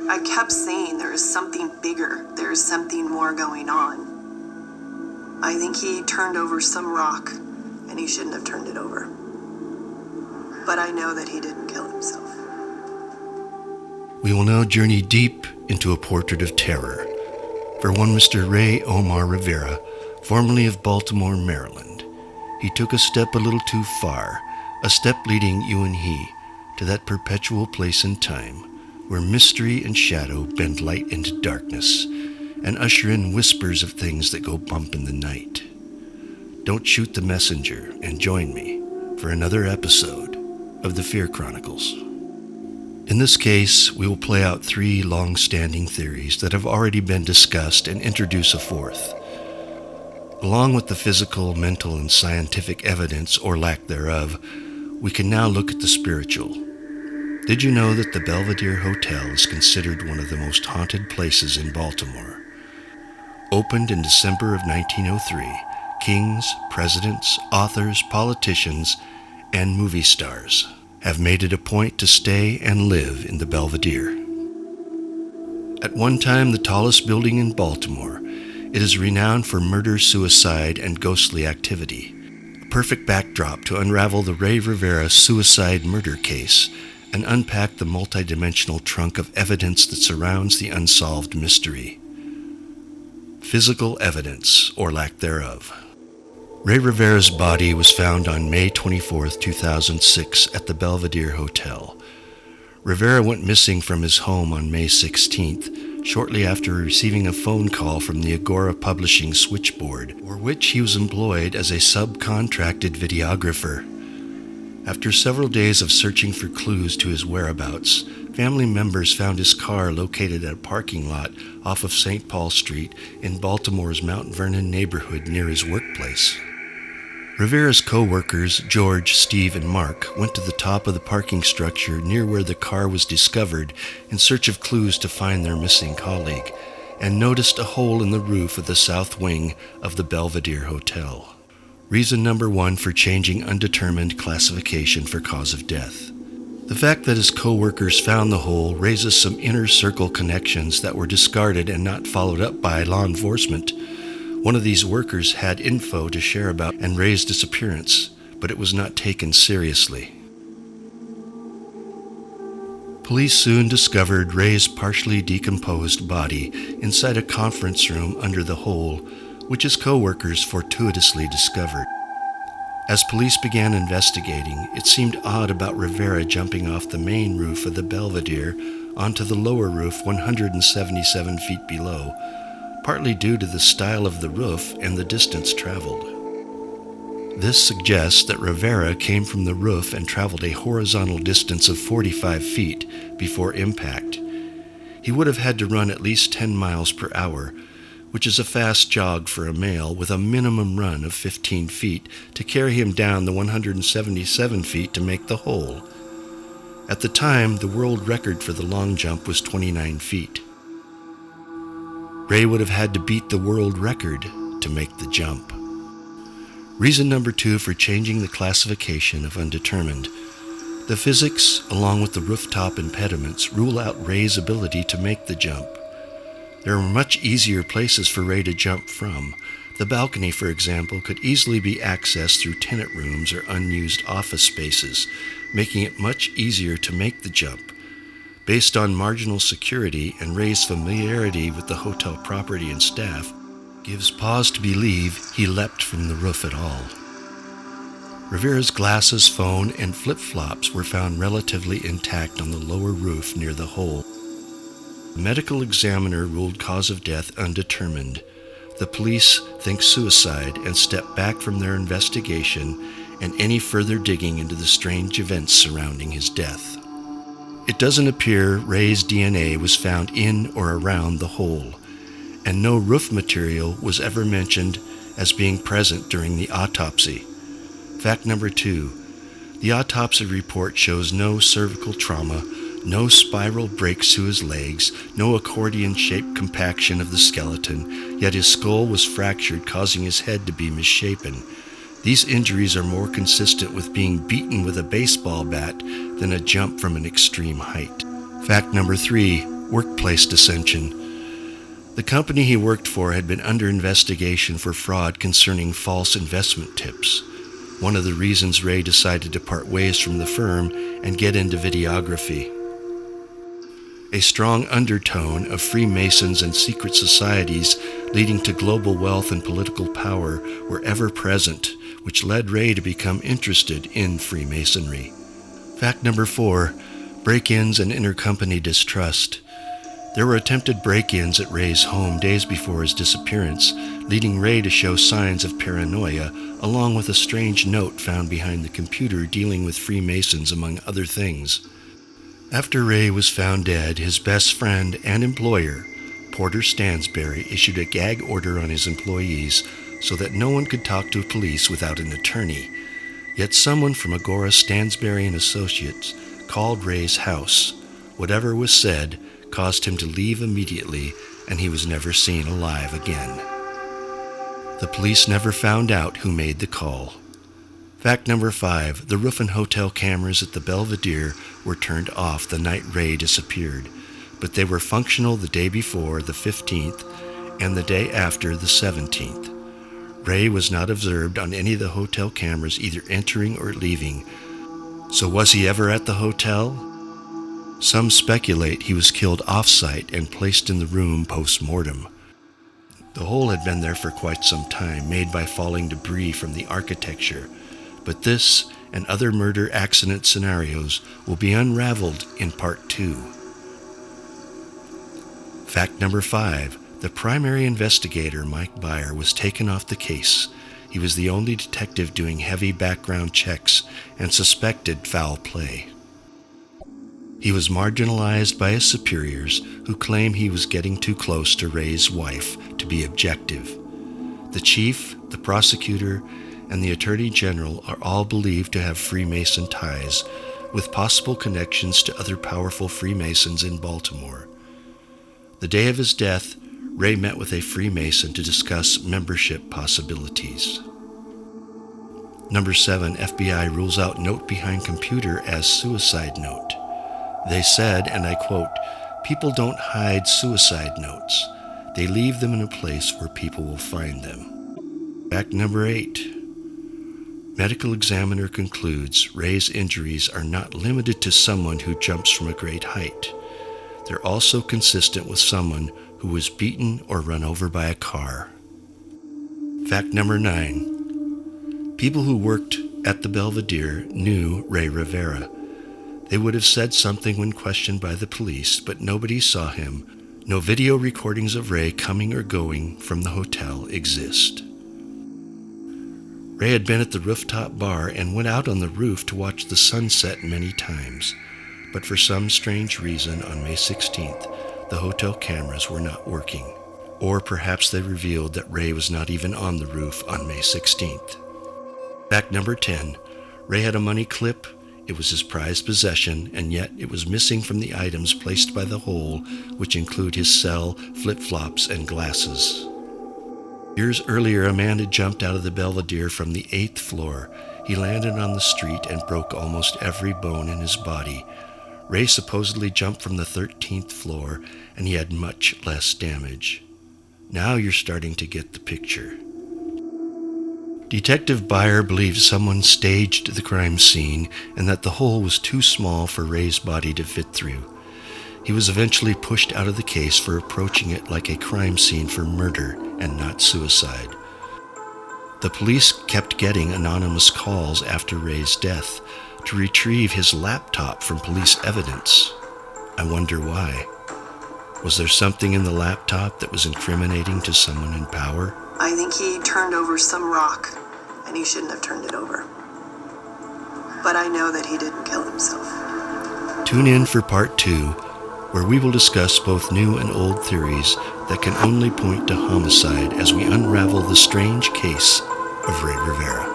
I kept saying there is something bigger, there is something more going on. I think he turned over some rock, and he shouldn't have turned it over. But I know that he didn't kill himself. We will now journey deep into a portrait of terror for one Mr. Rey Omar Rivera, formerly of Baltimore, Maryland. He took a step a little too far, a step leading you and he to that perpetual place in time where mystery and shadow bend light into darkness and usher in whispers of things that go bump in the night. Don't shoot the messenger and join me for another episode of the Fear Chronicles. In this case, we will play out 3 long-standing theories that have already been discussed and introduce a 4th. Along with the physical, mental, and scientific evidence, or lack thereof, we can now look at the spiritual. Did you know that the Belvedere Hotel is considered one of the most haunted places in Baltimore? Opened in December of 1903, kings, presidents, authors, politicians, and movie stars have made it a point to stay and live in the Belvedere. At one time the tallest building in Baltimore, it is renowned for murder, suicide, and ghostly activity. A perfect backdrop to unravel the Rey Rivera suicide murder case and unpack the multidimensional trunk of evidence that surrounds the unsolved mystery. Physical evidence, or lack thereof. Rey Rivera's body was found on May 24, 2006 at the Belvedere Hotel. Rivera went missing from his home on May 16th, shortly after receiving a phone call from the Agora Publishing switchboard, for which he was employed as a subcontracted videographer. After several days of searching for clues to his whereabouts, family members found his car located at a parking lot off of St. Paul Street in Baltimore's Mount Vernon neighborhood near his workplace. Rivera's co-workers, George, Steve, and Mark, went to the top of the parking structure near where the car was discovered in search of clues to find their missing colleague, and noticed a hole in the roof of the south wing of the Belvedere Hotel. Reason number 1 for changing undetermined classification for cause of death. The fact that his co-workers found the hole raises some inner circle connections that were discarded and not followed up by law enforcement. One of these workers had info to share about and Rey's disappearance, but it was not taken seriously. Police soon discovered Rey's partially decomposed body inside a conference room under the hole, which his co-workers fortuitously discovered. As police began investigating, it seemed odd about Rivera jumping off the main roof of the Belvedere onto the lower roof 177 feet below, partly due to the style of the roof and the distance traveled. This suggests that Rivera came from the roof and traveled a horizontal distance of 45 feet before impact. He would have had to run at least 10 miles per hour, which is a fast jog for a male with a minimum run of 15 feet to carry him down the 177 feet to make the hole. At the time, the world record for the long jump was 29 feet. Rey would have had to beat the world record to make the jump. Reason number 2 for changing the classification of undetermined. The physics, along with the rooftop impediments, rule out Rey's ability to make the jump. There are much easier places for Rey to jump from. The balcony, for example, could easily be accessed through tenant rooms or unused office spaces, making it much easier to make the jump. Based on marginal security and Rey's familiarity with the hotel property and staff, gives pause to believe he leapt from the roof at all. Rivera's glasses, phone, and flip-flops were found relatively intact on the lower roof near the hole. The medical examiner ruled cause of death undetermined. The police think suicide and step back from their investigation and any further digging into the strange events surrounding his death. It doesn't appear Rey's DNA was found in or around the hole, and no roof material was ever mentioned as being present during the autopsy. Fact number 2, the autopsy report shows no cervical trauma, no spiral breaks to his legs, no accordion-shaped compaction of the skeleton, yet his skull was fractured, causing his head to be misshapen. These injuries are more consistent with being beaten with a baseball bat than a jump from an extreme height. Fact number 3, workplace dissension. The company he worked for had been under investigation for fraud concerning false investment tips. One of the reasons Rey decided to part ways from the firm and get into videography. A strong undertone of Freemasons and secret societies leading to global wealth and political power were ever present, which led Rey to become interested in Freemasonry. Fact number 4, break-ins and intercompany distrust. There were attempted break-ins at Rey's home days before his disappearance, leading Rey to show signs of paranoia, along with a strange note found behind the computer dealing with Freemasons, among other things. After Rey was found dead, his best friend and employer, Porter Stansberry, issued a gag order on his employees so that no one could talk to police without an attorney. Yet someone from Agora Stansberry and Associates called Rey's house. Whatever was said caused him to leave immediately, and he was never seen alive again. The police never found out who made the call. Fact number 5, the roof and hotel cameras at the Belvedere were turned off the night Rey disappeared, but they were functional the day before, the 15th, and the day after, the 17th. Rey was not observed on any of the hotel cameras either entering or leaving. So was he ever at the hotel? Some speculate he was killed off-site and placed in the room post-mortem. The hole had been there for quite some time, made by falling debris from the architecture, but this and other murder accident scenarios will be unraveled in Part 2. Fact number 5. The primary investigator, Mike Byer, was taken off the case. He was the only detective doing heavy background checks and suspected foul play. He was marginalized by his superiors, who claim he was getting too close to Rey's wife to be objective. The chief, the prosecutor, and the attorney general are all believed to have Freemason ties, with possible connections to other powerful Freemasons in Baltimore. The day of his death, Rey met with a Freemason to discuss membership possibilities. Number 7, FBI rules out note behind computer as suicide note. They said, and I quote, "People don't hide suicide notes. They leave them in a place where people will find them." Fact number 8. Medical examiner concludes Rey's injuries are not limited to someone who jumps from a great height. They're also consistent with someone who was beaten or run over by a car. Fact number 9. People who worked at the Belvedere knew Rey Rivera. They would have said something when questioned by the police, but nobody saw him. No video recordings of Rey coming or going from the hotel exist. Rey had been at the rooftop bar and went out on the roof to watch the sunset many times, but for some strange reason on May 16th, the hotel cameras were not working. Or perhaps they revealed that Rey was not even on the roof on May 16th. Fact number 10. Rey had a money clip. It was his prized possession, and yet it was missing from the items placed by the hole, which include his cell, flip-flops, and glasses. Years earlier, a man had jumped out of the Belvedere from the 8th floor. He landed on the street and broke almost every bone in his body. Rey supposedly jumped from the 13th floor, and he had much less damage. Now you're starting to get the picture. Detective Byer believes someone staged the crime scene and that the hole was too small for Rey's body to fit through. He was eventually pushed out of the case for approaching it like a crime scene for murder and not suicide. The police kept getting anonymous calls after Rey's death to retrieve his laptop from police evidence. I wonder why. Was there something in the laptop that was incriminating to someone in power? I think he turned over some rock, and he shouldn't have turned it over. But I know that he didn't kill himself. Tune in for Part 2, where we will discuss both new and old theories that can only point to homicide as we unravel the strange case of Rey Rivera.